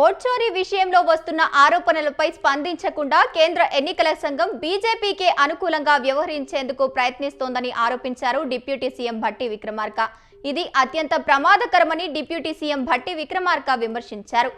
Vote చోరీ విషయంలో వస్తున్న ఆరోపణలపై స్పందించకుండా కేంద్ర ఎన్నికల సంఘం బీజేపీకే అనుకూలంగా వ్యవహరించేందుకు ప్రయత్నిస్తోందని ఆరోపించారు డిప్యూటీ సీఎం భట్టి విక్రమార్క. ఇది అత్యంత ప్రమాదకరమని డిప్యూటీ సీఎం భట్టి విక్రమార్క విమర్శించారు.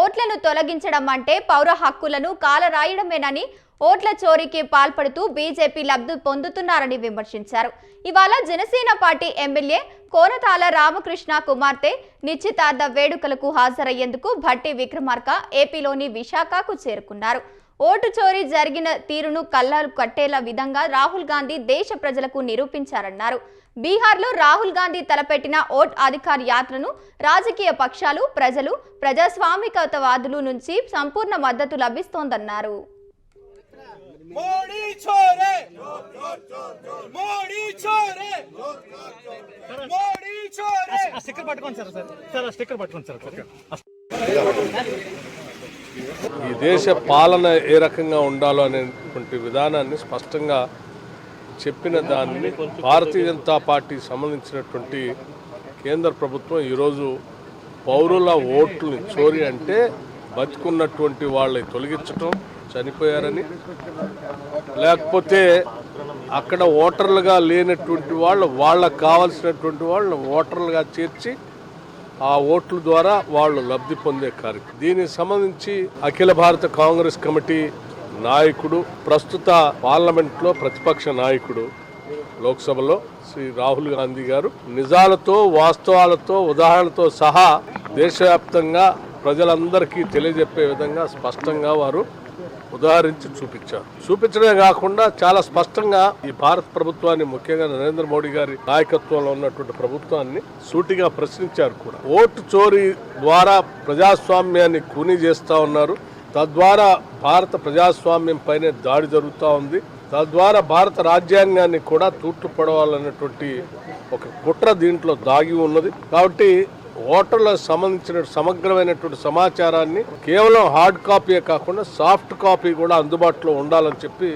ఓట్లను తొలగించడం అంటే పౌర హక్కులను కాలరాయడమేనని, ఓట్ల చోరీకి పాల్పడుతూ బీజేపీ లబ్ధి పొందుతున్నారని విమర్శించారు. ఇవాళ జనసేన పార్టీ ఎమ్మెల్యే కోనతాల రామకృష్ణ కుమార్తె నిశ్చితార్థ వేడుకలకు హాజరయ్యేందుకు భట్టి విక్రమార్క ఏపీలోని విశాఖకు చేరుకున్నారు. ఓటు చోరీ జరిగిన తీరును కళ్ళాలు కట్టేలా విధంగా రాహుల్ గాంధీ దేశ ప్రజలకు నిరూపించారన్నారు. బీహార్లో రాహుల్ గాంధీ తలపెట్టిన ఓట్ అధికార్ యాత్రను రాజకీయ పక్షాలు, ప్రజలు, ప్రజాస్వామికవాదుల నుంచి సంపూర్ణ మద్దతు లభిస్తోందన్నారు. ఈ దేశ పాలన ఏ రకంగా ఉండాలో అనేటువంటి విధానాన్ని స్పష్టంగా చెప్పిన దాన్ని భారతీయ జనతా పార్టీ సంబంధించినటువంటి కేంద్ర ప్రభుత్వం ఈరోజు పౌరుల ఓట్లని చోరీ అంటే బతుకున్నటువంటి వాళ్ళని తొలగించటం, చనిపోయారని, లేకపోతే అక్కడ ఓటర్లుగా లేనటువంటి వాళ్ళకు కావాల్సినటువంటి వాళ్ళు ఓటర్లుగా చేర్చి ఆ ఓట్ల ద్వారా వాళ్ళు లబ్ధి పొందే కార్యక్రమం. దీనికి సంబంధించి అఖిల భారత కాంగ్రెస్ కమిటీ నాయకుడు, ప్రస్తుత పార్లమెంట్లో ప్రతిపక్ష నాయకుడు లోక్సభలో శ్రీ రాహుల్ గాంధీ గారు నిజాలతో, వాస్తవాలతో, ఉదాహరణలతో సహా దేశవ్యాప్తంగా ప్రజలందరికీ తెలియజెప్పే విధంగా స్పష్టంగా వారు ఉదాహరించి చూపించారు. చూపించడమే కాకుండా చాలా స్పష్టంగా ఈ భారత ప్రభుత్వాన్ని, ముఖ్యంగా నరేంద్ర మోడీ గారి నాయకత్వంలో ఉన్నటువంటి ప్రభుత్వాన్ని సూటిగా ప్రశ్నించారు కూడా. ఓటు చోరీ ద్వారా ప్రజాస్వామ్యాన్ని కూనీ చేస్తా ఉన్నారు. తద్వారా భారత ప్రజాస్వామ్యం పైనే దాడి జరుగుతూ ఉంది. తద్వారా భారత రాజ్యాంగాన్ని కూడా తూట్లు పడవాలన్నటువంటి ఒక కుట్ర దీంట్లో దాగి ఉన్నది. కాబట్టి ఓటర్లకు సంబంధించిన సమగ్రమైనటువంటి సమాచారాన్ని కేవలం హార్డ్ కాపీయే కాకుండా సాఫ్ట్ కాపీ కూడా అందుబాటులో ఉండాలని చెప్పి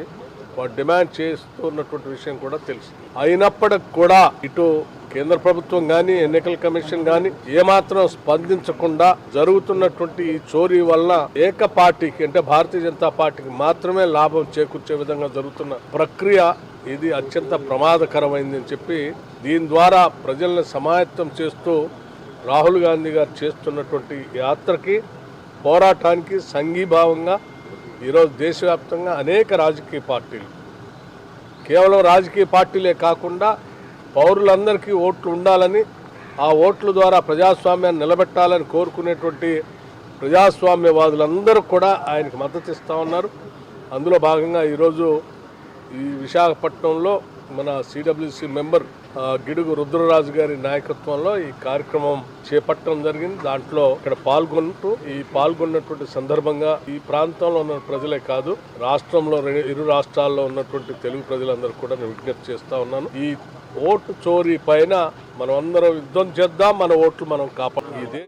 వారు డిమాండ్ చేస్తున్నటువంటి విషయం కూడా తెలుసు. అయినప్పటికి కూడా ఇటు కేంద్ర ప్రభుత్వం కానీ, ఎన్నికల కమిషన్ కానీ ఏమాత్రం స్పందించకుండా జరుగుతున్నటువంటి ఈ చోరీ వల్ల ఏక పార్టీకి, అంటే భారతీయ జనతా పార్టీకి మాత్రమే లాభం చేకూర్చే విధంగా జరుగుతున్న ప్రక్రియ ఇది అత్యంత ప్రమాదకరమైందని చెప్పి దీని ద్వారా ప్రజల్ని సమాయత్తం చేస్తూ రాహుల్ గాంధీ గారు చేస్తున్నటువంటి యాత్రకి, పోరాటానికి సంఘీభావంగా ఈరోజు దేశవ్యాప్తంగా అనేక రాజకీయ పార్టీలు, కేవలం రాజకీయ పార్టీలే కాకుండా పౌరులందరికీ ఓట్లు ఉండాలని, ఆ ఓట్ల ద్వారా ప్రజాస్వామ్యాన్ని నిలబెట్టాలని కోరుకునేటువంటి ప్రజాస్వామ్యవాదులందరూ కూడా ఆయనకు మద్దతు ఇస్తూ ఉన్నారు. అందులో భాగంగా ఈరోజు ఈ విశాఖపట్నంలో మన సిడబ్ల్యూసి మెంబర్ గిడుగు రుద్రరాజు గారి నాయకత్వంలో ఈ కార్యక్రమం చేపట్టడం జరిగింది. దాంట్లో ఇక్కడ పాల్గొన్నటువంటి సందర్భంగా ఈ ప్రాంతంలో ఉన్న ప్రజలే కాదు, రాష్ట్రంలో ఇరు రాష్ట్రాల్లో ఉన్నటువంటి తెలుగు ప్రజలందరూ కూడా నేను విజ్ఞప్తి చేస్తా ఉన్నాను. ఈ ఓటు చోరీ పైన మనం అందరం యుద్ధం చేద్దాం, మన ఓట్లు మనం కాపాడాలి.